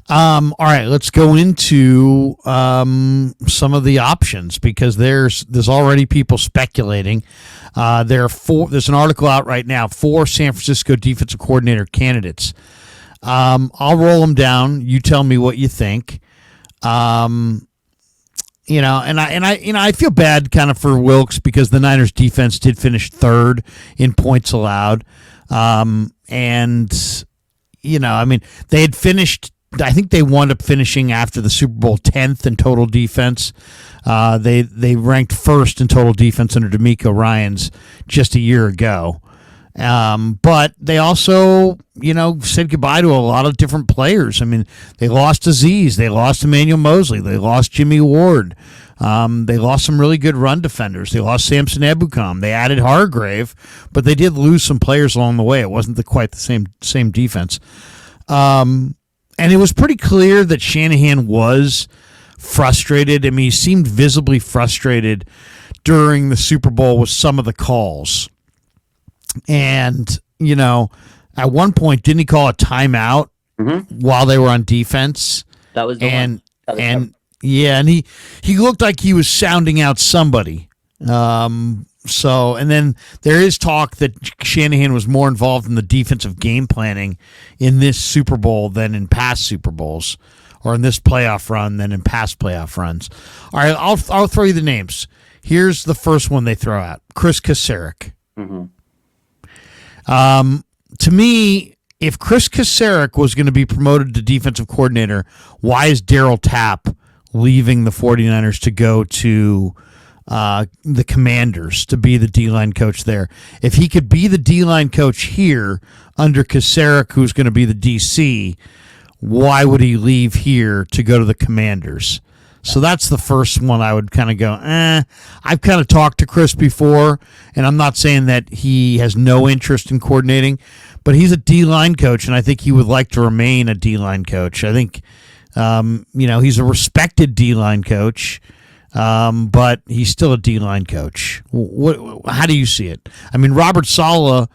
All right, let's go into some of the options because there's already people speculating. There are four. There's an article out right now. 4 San Francisco defensive coordinator candidates. I'll roll them down. You tell me what you think. I feel bad kind of for Wilks because the Niners defense did finish third in points allowed, they had finished. I think they wound up finishing after the Super Bowl 10th in total defense. They ranked first in total defense under DeMeco Ryans just a year ago. But they also, said goodbye to a lot of different players. I mean, they lost Aziz, they lost Emmanuel Mosley, they lost Jimmy Ward, they lost some really good run defenders. They lost Samson Ebukam. They added Hargrave, but they did lose some players along the way. It wasn't quite the same defense. And it was pretty clear that Shanahan was frustrated. I mean, he seemed visibly frustrated during the Super Bowl with some of the calls. And, at one point, didn't he call a timeout while they were on defense? That was the one. And he looked like he was sounding out somebody. And then there is talk that Shanahan was more involved in the defensive game planning in this Super Bowl than in past Super Bowls, or in this playoff run than in past playoff runs. All right, I'll throw you the names. Here's the first one they throw out: Chris Kasarik. To me, if Chris Kasarik was going to be promoted to defensive coordinator, why is Darryl Tapp leaving the 49ers to go to the Commanders to be the D-line coach there? If he could be the D-line coach here under Kasarik, who's going to be the DC, why would he leave here to go to the Commanders? So that's the first one I would kind of go, I've kind of talked to Chris before, and I'm not saying that he has no interest in coordinating, but he's a D-line coach, and I think he would like to remain a D-line coach. I think, he's a respected D-line coach, but he's still a D-line coach. How do you see it? I mean, Robert Saleh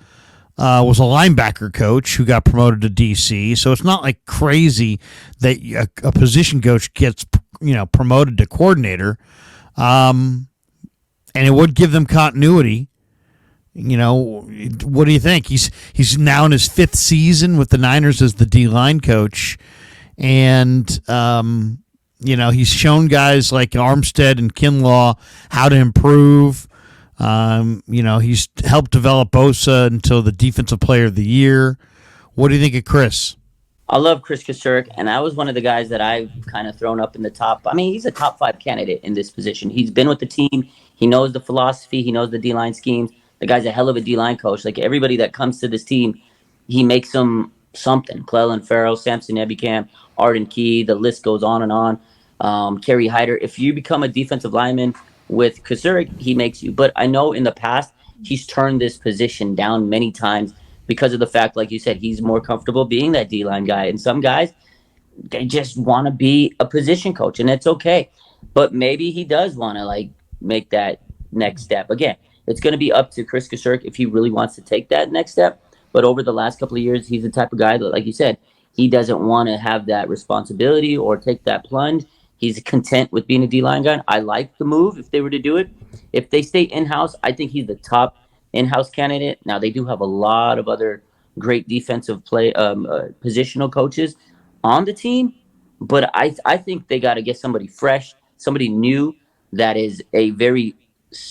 was a linebacker coach who got promoted to DC, so it's not like crazy that a position coach gets promoted to coordinator, and it would give them continuity. What do you think? He's now in his 5th season with the Niners as the D-line coach, and he's shown guys like Armstead and Kinlaw how to improve. He's helped develop Bosa until the defensive player of the year. What do you think of Chris? I love Chris Kasarik, and I was one of the guys that I've kind of thrown up in the top. I mean, he's a top 5 candidate in this position. He's been with the team. He knows the philosophy. He knows the D-line schemes. The guy's a hell of a D-line coach. Like, everybody that comes to this team, he makes them something. Clelin Ferrell, Samson Ebukam, Arden Key, the list goes on and on. Kerry Hyder. If you become a defensive lineman with Kasarik, he makes you. But I know in the past, he's turned this position down many times because of the fact, like you said, he's more comfortable being that D-line guy. And some guys, they just want to be a position coach, and it's okay. But maybe he does want to, make that next step. Again, it's going to be up to Chris Kasarik if he really wants to take that next step. But over the last couple of years, he's the type of guy that, like you said, he doesn't want to have that responsibility or take that plunge. He's content with being a D-line guy. I like the move if they were to do it. If they stay in-house, I think he's the top in-house candidate. Now, they do have a lot of other great defensive positional coaches on the team, but I think they got to get somebody fresh, somebody new that is a very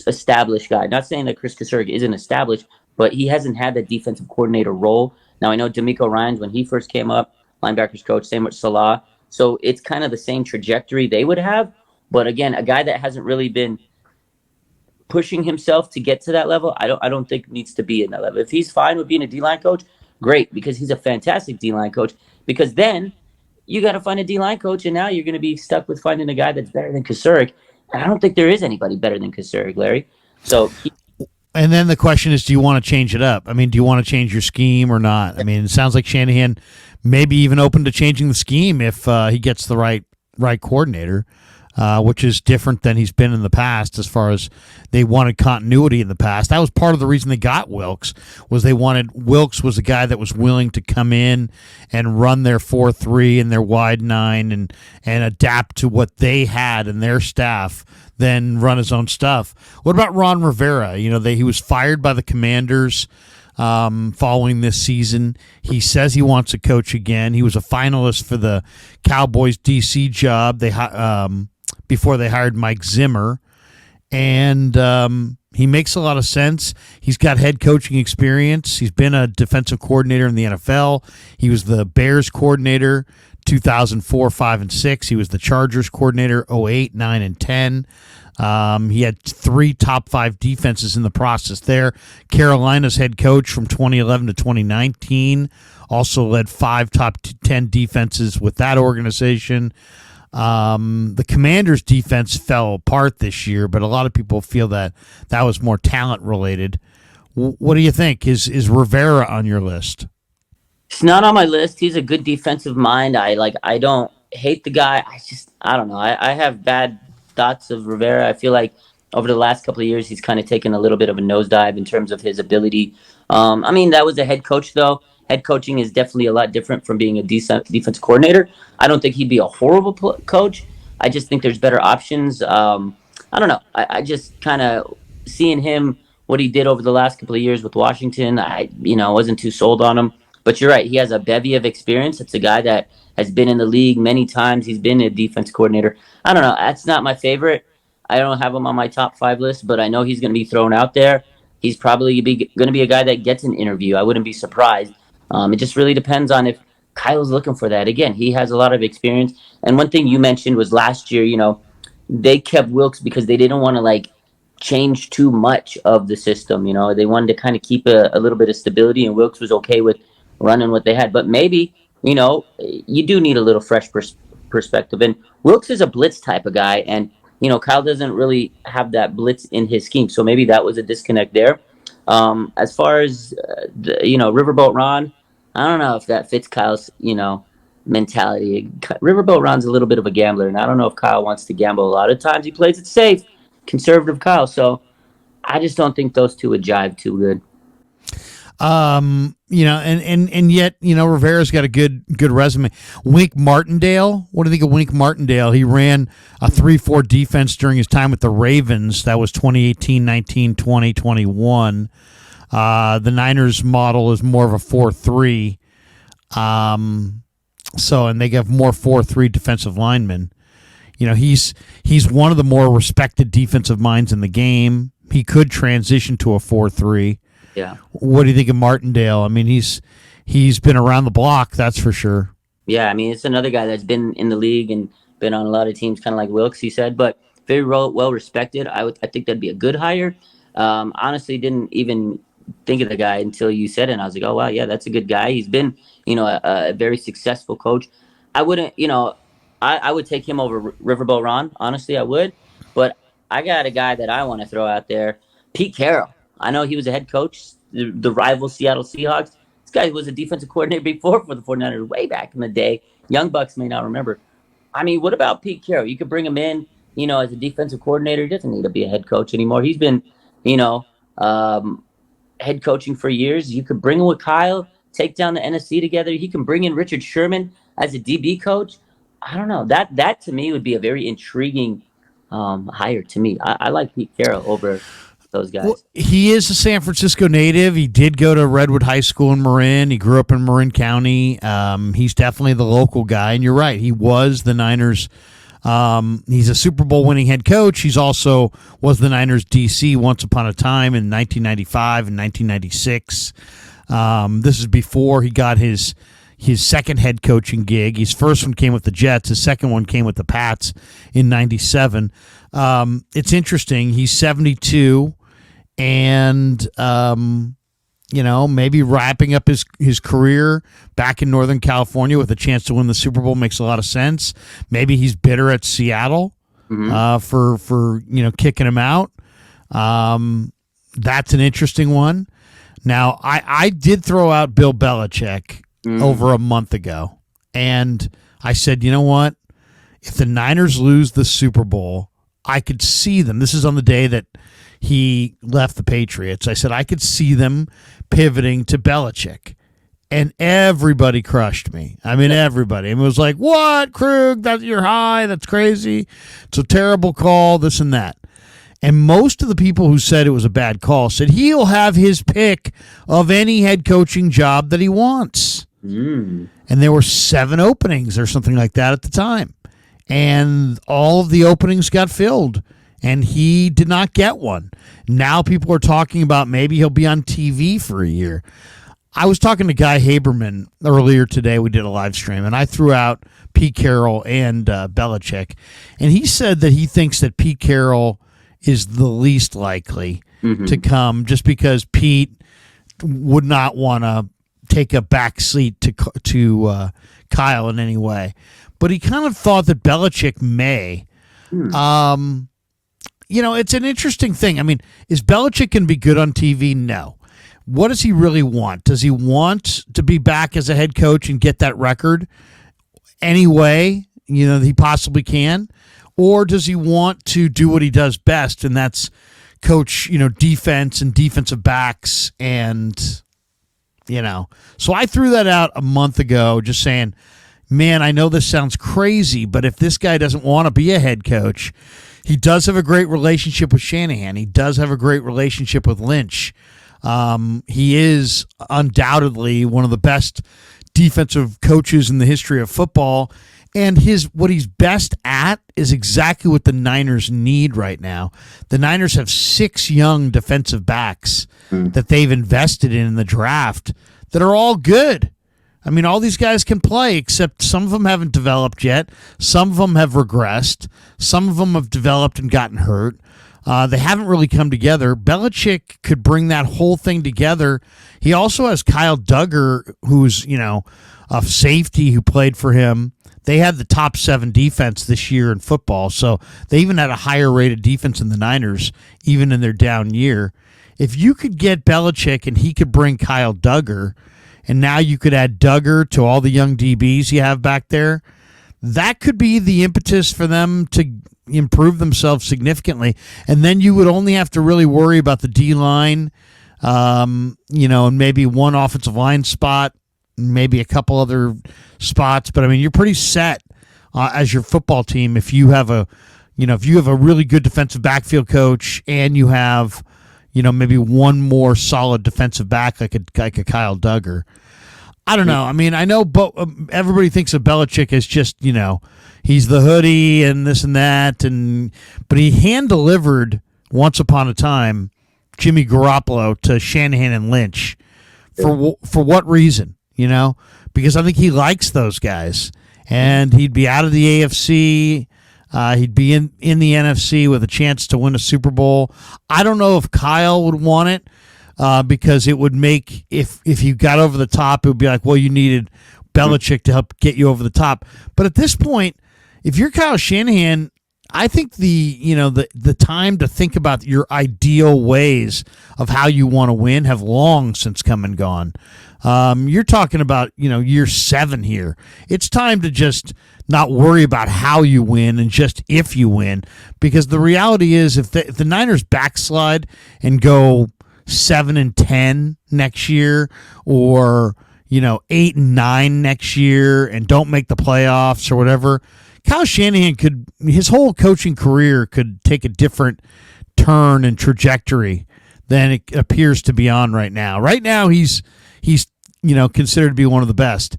established guy. Not saying that Chris Kasarik isn't established, but he hasn't had that defensive coordinator role. Now, I know DeMeco Ryans, when he first came up, linebackers coach, same with Salah. So it's kind of the same trajectory they would have. But again, a guy that hasn't really been pushing himself to get to that level, I don't think needs to be in that level. If he's fine with being a D-line coach, great, because he's a fantastic D-line coach. Because then you got to find a D-line coach, and now you're going to be stuck with finding a guy that's better than Kasarik. And I don't think there is anybody better than Kasarik, Larry. And then the question is, do you want to change it up? I mean, do you want to change your scheme or not? I mean, it sounds like Shanahan may be even open to changing the scheme if he gets the right coordinator. which is different than he's been in the past as far as they wanted continuity in the past. That was part of the reason they got Wilks, was they wanted Wilks was a guy that was willing to come in and run their 4-3 and their wide 9 and adapt to what they had and their staff, then run his own stuff. What about Ron Rivera? He was fired by the Commanders following this season. He says he wants to coach again. He was a finalist for the Cowboys DC job before they hired Mike Zimmer, and he makes a lot of sense. He's got head coaching experience. He's been a defensive coordinator in the NFL. He was the Bears coordinator 2004, 5, and 6. He was the Chargers coordinator 08, 9, and 10. He had 3 top 5 defenses in the process there. Carolina's head coach from 2011 to 2019 also led 5 top 10 defenses with that organization. The Commanders' defense fell apart this year, but a lot of people feel that was more talent related. What do you think? Is Rivera on your list? It's not on my list. He's a good defensive mind. I don't hate the guy. I don't know. I have bad thoughts of Rivera. I feel like over the last couple of years, he's kind of taken a little bit of a nosedive in terms of his ability. That was a head coach, though. Head coaching is definitely a lot different from being a defense coordinator. I don't think he'd be a horrible coach. I just think there's better options. I don't know. I just kind of seeing him, what he did over the last couple of years with Washington, I wasn't too sold on him. But you're right. He has a bevy of experience. It's a guy that has been in the league many times. He's been a defense coordinator. I don't know. That's not my favorite. I don't have him on my top 5 list, but I know he's going to be thrown out there. He's probably going to be a guy that gets an interview. I wouldn't be surprised. It just really depends on if Kyle's looking for that. Again, he has a lot of experience. And one thing you mentioned was last year, they kept Wilks because they didn't want to change too much of the system. They wanted to kind of keep a little bit of stability, and Wilks was okay with running what they had. But maybe, you do need a little fresh perspective. And Wilks is a blitz type of guy, and Kyle doesn't really have that blitz in his scheme. So maybe that was a disconnect there. As far as Riverboat Ron, I don't know if that fits Kyle's mentality. Riverboat Ron's a little bit of a gambler, and I don't know if Kyle wants to gamble. A lot of times he plays it safe, conservative Kyle. So I just don't think those two would jive too good. And yet, Rivera's got a good resume. Wink Martindale, what do you think of Wink Martindale? He ran a 3-4 defense during his time with the Ravens. That was 2018, 19, 20, 21. The Niners model is more of a 4-3. And they have more 4-3 defensive linemen. He's one of the more respected defensive minds in the game. He could transition to a 4-3. Yeah. What do you think of Martindale? He's been around the block, that's for sure. Yeah, it's another guy that's been in the league and been on a lot of teams, kind of like Wilks, he said, but very well respected. I think that'd be a good hire. Honestly, didn't even think of the guy until you said it, and I was like, oh wow, yeah, that's a good guy. He's been, a very successful coach. I wouldn't, I would take him over Riverboat Ron. Honestly, I would. But I got a guy that I want to throw out there, Pete Carroll. I know he was a head coach, the rival Seattle Seahawks. This guy was a defensive coordinator before for the 49ers way back in the day. Young Bucks may not remember. What about Pete Carroll? You could bring him in, as a defensive coordinator. He doesn't need to be a head coach anymore. He's been, head coaching for years. You could bring him with Kyle, take down the NFC together. He can bring in Richard Sherman as a DB coach. I don't know. That to me would be a very intriguing hire to me. I like Pete Carroll over those guys. Well, he is a San Francisco native. He did go to Redwood High School in Marin. He grew up in Marin County. He's definitely the local guy. And you're right. He was the Niners. He's a Super Bowl winning head coach. He's also was the Niners DC once upon a time in 1995 and 1996. This is before he got his second head coaching gig. His first one came with the Jets. His second one came with the Pats in 97. It's interesting. He's 72 and, maybe wrapping up his career back in Northern California with a chance to win the Super Bowl makes a lot of sense. Maybe he's bitter at Seattle for kicking him out. That's an interesting one. Now, I did throw out Bill Belichick over a month ago, and I said, you know what? if the Niners lose the Super Bowl, I could see them. This is on the day that he left the Patriots. I said I could see them pivoting to Belichick. And everybody crushed me. I mean, everybody. And it was like, what, Krug? You're high. That's crazy. It's a terrible call, this and that. And most of the people who said it was a bad call said he'll have his pick of any head coaching job that he wants. And there were 7 openings or something like that at the time. And all of the openings got filled. And he did not get one. Now people are talking about maybe he'll be on TV for a year. I was talking to Guy Haberman earlier today. We did a live stream, and I threw out Pete Carroll and Belichick. And he said that he thinks that Pete Carroll is the least likely to come just because Pete would not want to take a back seat to Kyle in any way. But he kind of thought that Belichick may. It's an interesting thing. I mean, is Belichick going to be good on TV? No. What does he really want? Does he want to be back as a head coach and get that record any way, he possibly can? Or does he want to do what he does best, and that's coach, defense and defensive backs and, So I threw that out a month ago just saying, man, I know this sounds crazy, but if this guy doesn't want to be a head coach, he does have a great relationship with Shanahan. He does have a great relationship with Lynch. He is undoubtedly one of the best defensive coaches in the history of football, and what he's best at is exactly what the Niners need right now. The Niners have 6 young defensive backs that they've invested in the draft that are all good. I mean, all these guys can play, except some of them haven't developed yet. Some of them have regressed. Some of them have developed and gotten hurt. They haven't really come together. Belichick could bring that whole thing together. He also has Kyle Duggar, who's, a safety who played for him. They had the top 7 defense this year in football, so they even had a higher rated defense than the Niners, even in their down year. If you could get Belichick and he could bring Kyle Duggar, and now you could add Duggar to all the young DBs you have back there, that could be the impetus for them to improve themselves significantly. And then you would only have to really worry about the D-line, and maybe one offensive line spot, maybe a couple other spots. But, I mean, you're pretty set as your football team if you have a really good defensive backfield coach and you have, maybe one more solid defensive back like a Kyle Duggar. I don't know. I mean, I know everybody thinks of Belichick as just, he's the hoodie and this and that, but he hand-delivered once upon a time Jimmy Garoppolo to Shanahan and Lynch. For what reason? Because I think he likes those guys, and he'd be out of the AFC. He'd be in the NFC with a chance to win a Super Bowl. I don't know if Kyle would want it. Because it would make, if you got over the top, it would be like, well, you needed Belichick to help get you over the top. But at this point, if you're Kyle Shanahan, I think the time to think about your ideal ways of how you want to win have long since come and gone. You're talking about, year 7 here. It's time to just not worry about how you win and just if you win. Because the reality is if the Niners backslide and go 7-10 next year, or 8-9 next year, and don't make the playoffs or whatever, Kyle Shanahan his whole coaching career could take a different turn and trajectory than it appears to be on right now. Right now, he's considered to be one of the best.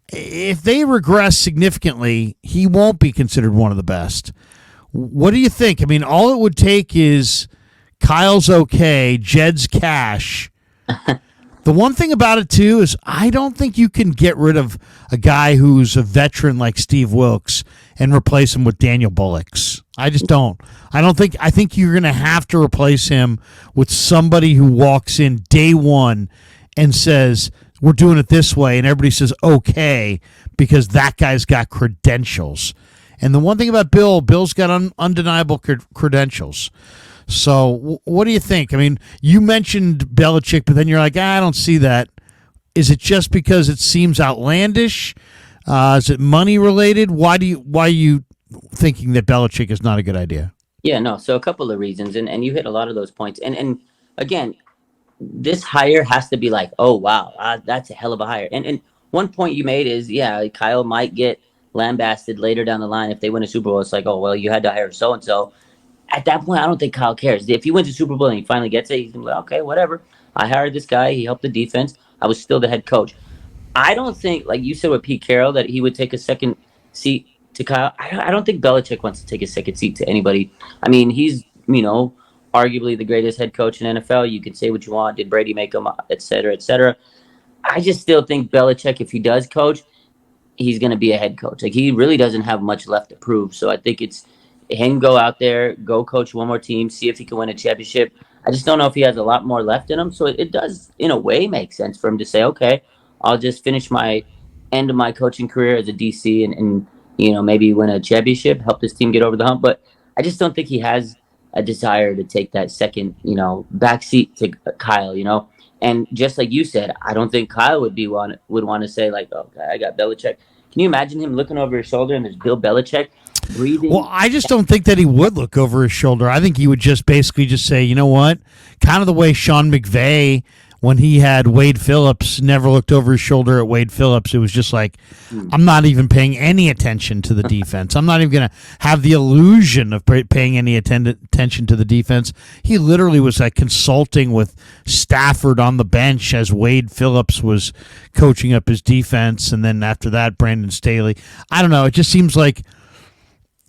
If they regress significantly, he won't be considered one of the best. What do you think? I mean, all it would take is Kyle's okay, Jed's cash. The one thing about it, too, is I don't think you can get rid of a guy who's a veteran like Steve Wilkes and replace him with Daniel Bullocks. I just don't. I think you're going to have to replace him with somebody who walks in day one and says, we're doing it this way, and everybody says, okay, because that guy's got credentials. And the one thing about Bill's got undeniable credentials. So what do you think? I mean, you mentioned Belichick, but then you're like, I don't see that. Is it just because it seems outlandish? Is it money related? Why are you thinking that Belichick is not a good idea? Yeah, no. So a couple of reasons, and you hit a lot of those points. And again, this hire has to be like, oh wow, that's a hell of a hire. And one point you made is, yeah, Kyle might get lambasted later down the line if they win a Super Bowl. It's like, oh well, you had to hire so and so. At that point, I don't think Kyle cares. If he wins a Super Bowl and he finally gets it, he's gonna be like, okay, whatever. I hired this guy. He helped the defense. I was still the head coach. I don't think, like you said with Pete Carroll, that he would take a second seat to Kyle. I don't think Belichick wants to take a second seat to anybody. I mean, he's, arguably the greatest head coach in NFL. You can say what you want. Did Brady make him, et cetera, et cetera. I just still think Belichick, if he does coach, he's going to be a head coach. Like, he really doesn't have much left to prove. So I think it's him go out there, go coach one more team, see if he can win a championship. I just don't know if he has a lot more left in him. So it does, in a way, make sense for him to say, okay, I'll just finish my end of my coaching career as a DC and maybe win a championship, help this team get over the hump. But I just don't think he has a desire to take that second, backseat to Kyle. And just like you said, I don't think Kyle would want to say like, okay, I got Belichick. Can you imagine him looking over his shoulder and there's Bill Belichick Well, breathing? I just don't think that he would look over his shoulder. I think he would just basically just say, you know what? Kind of the way Sean McVay, when he had Wade Phillips, never looked over his shoulder at Wade Phillips. It was just like, I'm not even paying any attention to the defense. I'm not even going to have the illusion of paying any attention to the defense. He literally was like consulting with Stafford on the bench as Wade Phillips was coaching up his defense. And then after that, Brandon Staley. I don't know. It just seems like,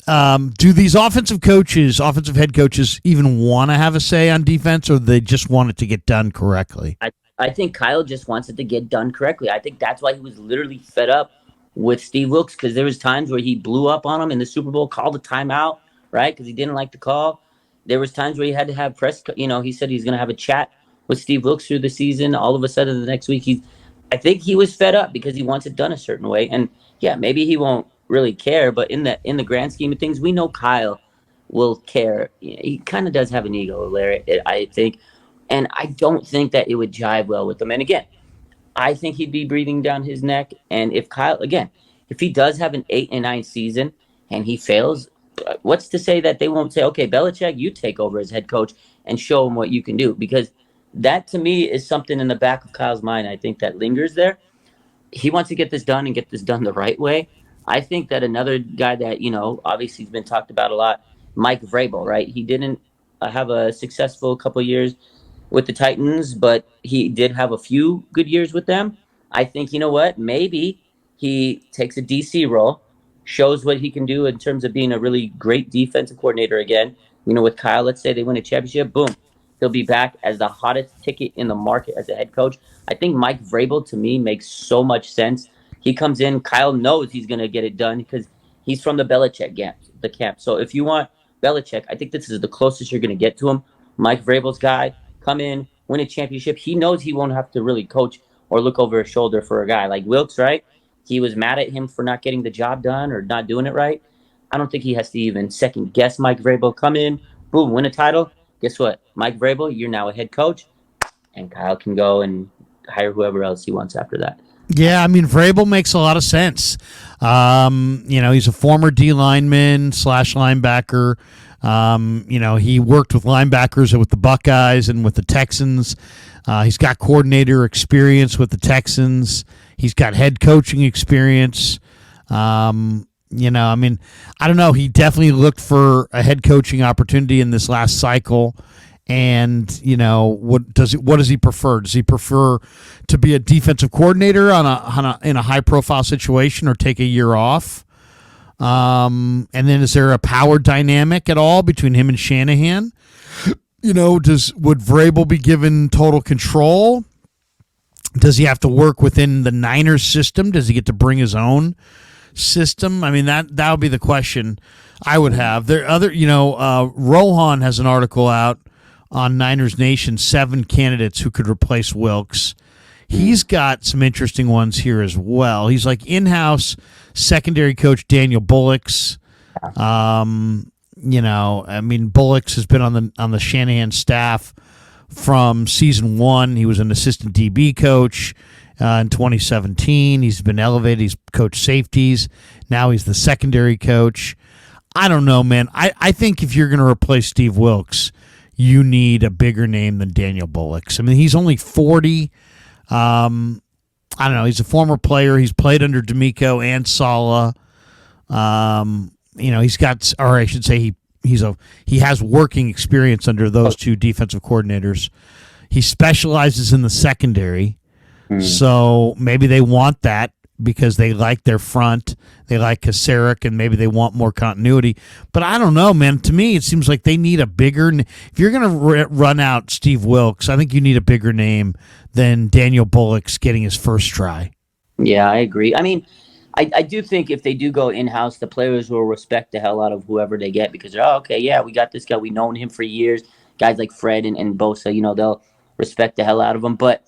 do these offensive head coaches, even want to have a say on defense, or they just want it to get done correctly? I think Kyle just wants it to get done correctly. I think that's why he was literally fed up with Steve Wilkes, because there was times where he blew up on him in the Super Bowl, called a timeout, right? Because he didn't like the call. There was times where he had to have press. He said he's going to have a chat with Steve Wilkes through the season. All of a sudden, the next week, I think he was fed up because he wants it done a certain way. And yeah, maybe he won't really care, but in the grand scheme of things, we know Kyle will care. He kind of does have an ego, Larry, I think, and I don't think that it would jive well with him. And again, I think he'd be breathing down his neck. And if he does have an 8-9 season and he fails, what's to say that they won't say, okay, Belichick, you take over as head coach and show him what you can do? Because that to me is something in the back of Kyle's mind, I think, that lingers there. He wants to get this done and get this done the right way. I think that another guy that, obviously has been talked about a lot, Mike Vrabel, right? He didn't have a successful couple of years with the Titans, but he did have a few good years with them. I think, you know what? Maybe he takes a DC role, shows what he can do in terms of being a really great defensive coordinator again. With Kyle, let's say they win a championship, boom. He'll be back as the hottest ticket in the market as a head coach. I think Mike Vrabel, to me, makes so much sense. He comes in, Kyle knows he's going to get it done because he's from the Belichick camp. So if you want Belichick, I think this is the closest you're going to get to him. Mike Vrabel's guy, come in, win a championship. He knows he won't have to really coach or look over his shoulder for a guy like Wilkes, right? He was mad at him for not getting the job done or not doing it right. I don't think he has to even second guess Mike Vrabel. Come in, boom, win a title. Guess what? Mike Vrabel, you're now a head coach, and Kyle can go and hire whoever else he wants after that. Yeah, I mean, Vrabel makes a lot of sense. He's a former D lineman / linebacker. He worked with linebackers with the Buckeyes and with the Texans. He's got coordinator experience with the Texans. He's got head coaching experience. I don't know. He definitely looked for a head coaching opportunity in this last cycle. And what does he prefer? Does he prefer to be a defensive coordinator in a high profile situation, or take a year off? And then is there a power dynamic at all between him and Shanahan? Would Vrabel be given total control? Does he have to work within the Niners system? Does he get to bring his own system? I mean, that would be the question I would have. Rohan has an article out on Niners Nation, 7 candidates who could replace Wilkes. He's got some interesting ones here as well. He's like in-house secondary coach Daniel Bullocks. Bullocks has been on the Shanahan staff from season 1. He was an assistant DB coach, in 2017. He's been elevated. He's coached safeties. Now he's the secondary coach. I don't know, man. I think if you're going to replace Steve Wilkes, you need a bigger name than Daniel Bullocks. I mean, he's only 40. I don't know. He's a former player. He's played under D'Amico and Saleh. He's got, or I should say, he has working experience under those two defensive coordinators. He specializes in the secondary, so maybe they want that because they like their front, they like Kasarik, and maybe they want more continuity. But I don't know, man. To me, it seems like they need a bigger. If you're going to run out Steve Wilkes, I think you need a bigger name than Daniel Bullocks getting his first try. Yeah, I agree. I mean, I do think if they do go in-house, the players will respect the hell out of whoever they get because, okay, yeah, we got this guy. We've known him for years. Guys like Fred and Bosa, they'll respect the hell out of him. But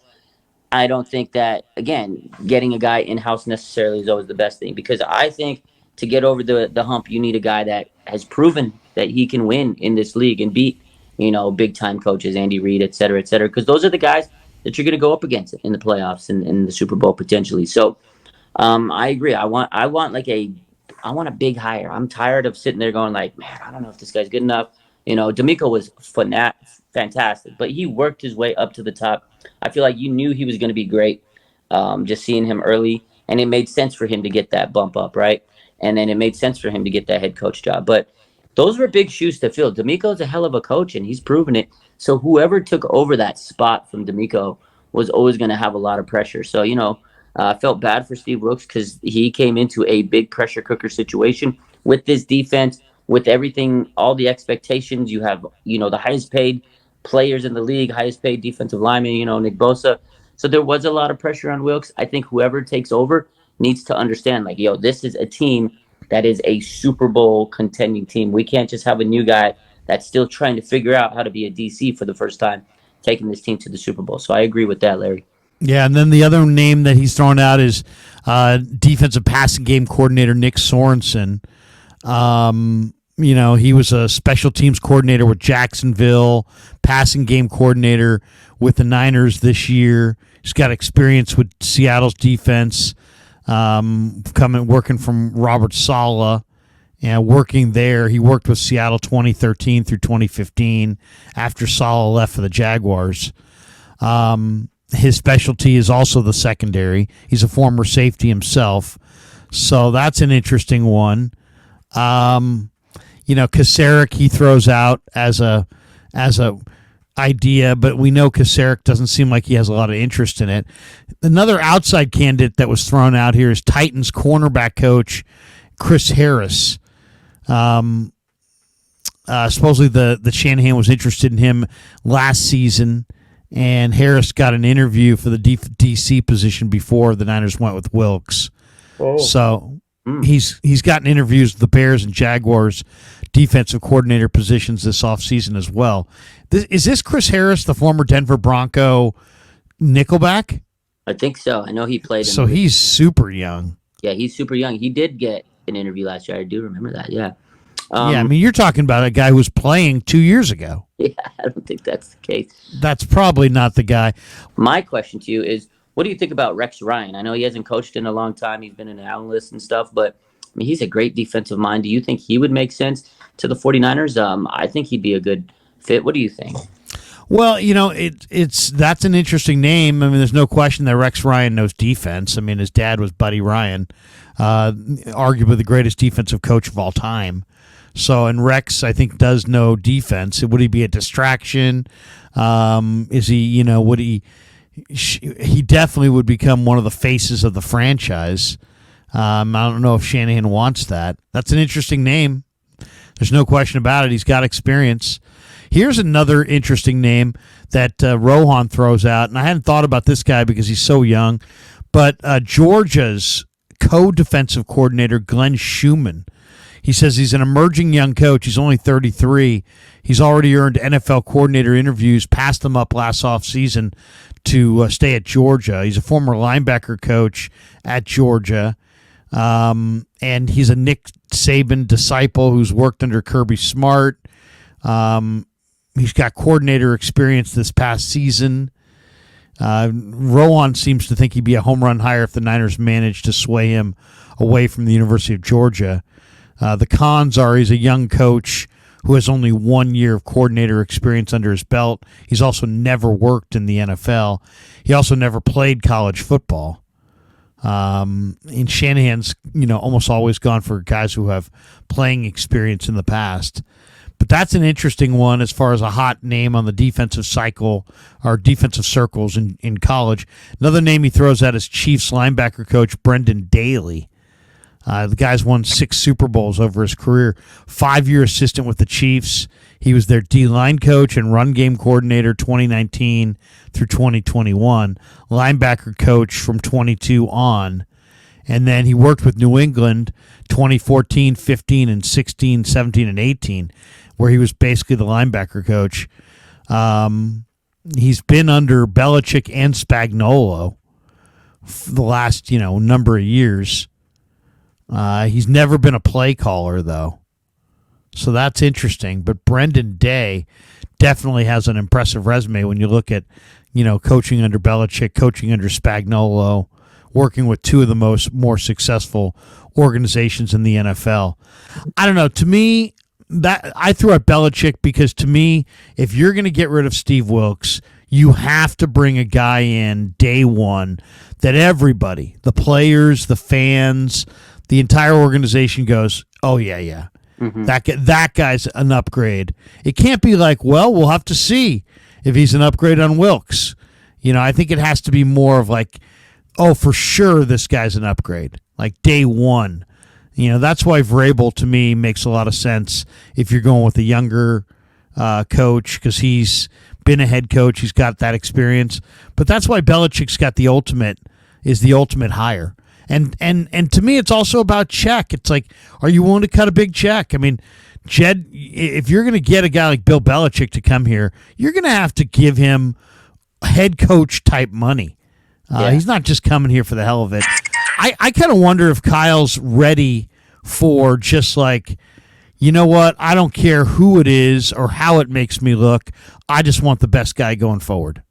I don't think that, again, getting a guy in-house necessarily is always the best thing because I think to get over the hump, you need a guy that has proven that he can win in this league and beat, big-time coaches, Andy Reid, et cetera, because those are the guys that you're going to go up against in the playoffs and in the Super Bowl potentially. So I agree. I want a big hire. I'm tired of sitting there going like, man, I don't know if this guy's good enough. D'Amico was fantastic, but he worked his way up to the top. I feel like you knew he was going to be great, just seeing him early, and it made sense for him to get that bump up, right? And then it made sense for him to get that head coach job. But those were big shoes to fill. D'Amico's a hell of a coach, and he's proven it. So whoever took over that spot from D'Amico was always going to have a lot of pressure. So, I felt bad for Steve Wilkes because he came into a big pressure cooker situation with this defense, with everything, all the expectations. You have, the highest paid players in the league, highest paid defensive lineman, Nick Bosa. So there was a lot of pressure on Wilkes. I think whoever takes over needs to understand, this is a team that is a Super Bowl contending team. We can't just have a new guy that's still trying to figure out how to be a DC for the first time, taking this team to the Super Bowl. So I agree with that, Larry. Yeah, and then the other name that he's thrown out is defensive passing game coordinator Nick Sorensen. He was a special teams coordinator with Jacksonville, passing game coordinator with the Niners this year. He's got experience with Seattle's defense, working from Robert Saleh. And working there, he worked with Seattle 2013 through 2015 after Saleh left for the Jaguars. His specialty is also the secondary. He's a former safety himself. So that's an interesting one. Kasarik he throws out as a idea, but we know Kasarik doesn't seem like he has a lot of interest in it. Another outside candidate that was thrown out here is Titans cornerback coach Chris Harris. Supposedly the Shanahan was interested in him last season, and Harris got an interview for the DC position before the Niners went with Wilkes. Oh. So he's gotten interviews with the Bears and Jaguars defensive coordinator positions this offseason as well. Is this Chris Harris, the former Denver Bronco nickelback? I think so. I know he played. So he's super young. Yeah, he's super young. He did get an interview last year. I do remember that. Yeah. I mean, you're talking about a guy who was playing 2 years ago. Yeah, I don't think that's the case. That's probably not the guy. My question to you is, what do you think about Rex Ryan? I know he hasn't coached in a long time. He's been an analyst and stuff, but I mean, he's a great defensive mind. Do you think he would make sense to the 49ers? I think he'd be a good fit. What do you think? Well, that's an interesting name. I mean, there's no question that Rex Ryan knows defense. I mean, his dad was Buddy Ryan, arguably the greatest defensive coach of all time. So, and Rex, I think, does know defense. Would he be a distraction? Is he, would he definitely would become one of the faces of the franchise. I don't know if Shanahan wants that. That's an interesting name. There's no question about it. He's got experience. Here's another interesting name that Rohan throws out, and I hadn't thought about this guy because he's so young, but Georgia's co-defensive coordinator, Glenn Schumann. He says he's an emerging young coach. He's only 33. He's already earned NFL coordinator interviews, passed them up last offseason to stay at Georgia. He's a former linebacker coach at Georgia, and he's a Nick Saban disciple who's worked under Kirby Smart. He's got coordinator experience this past season. Rowan seems to think he'd be a home run hire if the Niners managed to sway him away from the University of Georgia. The cons are he's a young coach who has only 1 year of coordinator experience under his belt. He's also never worked in the NFL. He also never played college football. And Shanahan's, almost always gone for guys who have playing experience in the past. But that's an interesting one as far as a hot name on the defensive cycle or defensive circles in college. Another name he throws out is Chiefs linebacker coach Brendan Daly. The guy's won 6 Super Bowls over his career, 5-year assistant with the Chiefs. He was their D-line coach and run game coordinator 2019 through 2021, linebacker coach from 22 on. And then he worked with New England 2014, 15, and 16, 17, and 18, where he was basically the linebacker coach. He's been under Belichick and Spagnuolo for the last, number of years. He's never been a play caller, though. So that's interesting. But Brendan Day definitely has an impressive resume when you look at, coaching under Belichick, coaching under Spagnuolo, working with two of the more successful organizations in the NFL. I don't know. To me, that I threw out Belichick because to me, if you're going to get rid of Steve Wilkes, you have to bring a guy in day one that everybody, the players, the fans, the entire organization goes, oh, yeah. Mm-hmm. That guy's an upgrade. It can't be like, well, we'll have to see if he's an upgrade on Wilkes. I think it has to be more of like, oh, for sure this guy's an upgrade, like day one. That's why Vrabel, to me, makes a lot of sense if you're going with a younger coach because he's been a head coach. He's got that experience. But that's why Belichick's got the ultimate hire. And to me, it's also about check. It's like, are you willing to cut a big check? I mean, Jed, if you're going to get a guy like Bill Belichick to come here, you're going to have to give him head coach type money. He's not just coming here for the hell of it. I kind of wonder if Kyle's ready for just like, you know what? I don't care who it is or how it makes me look. I just want the best guy going forward.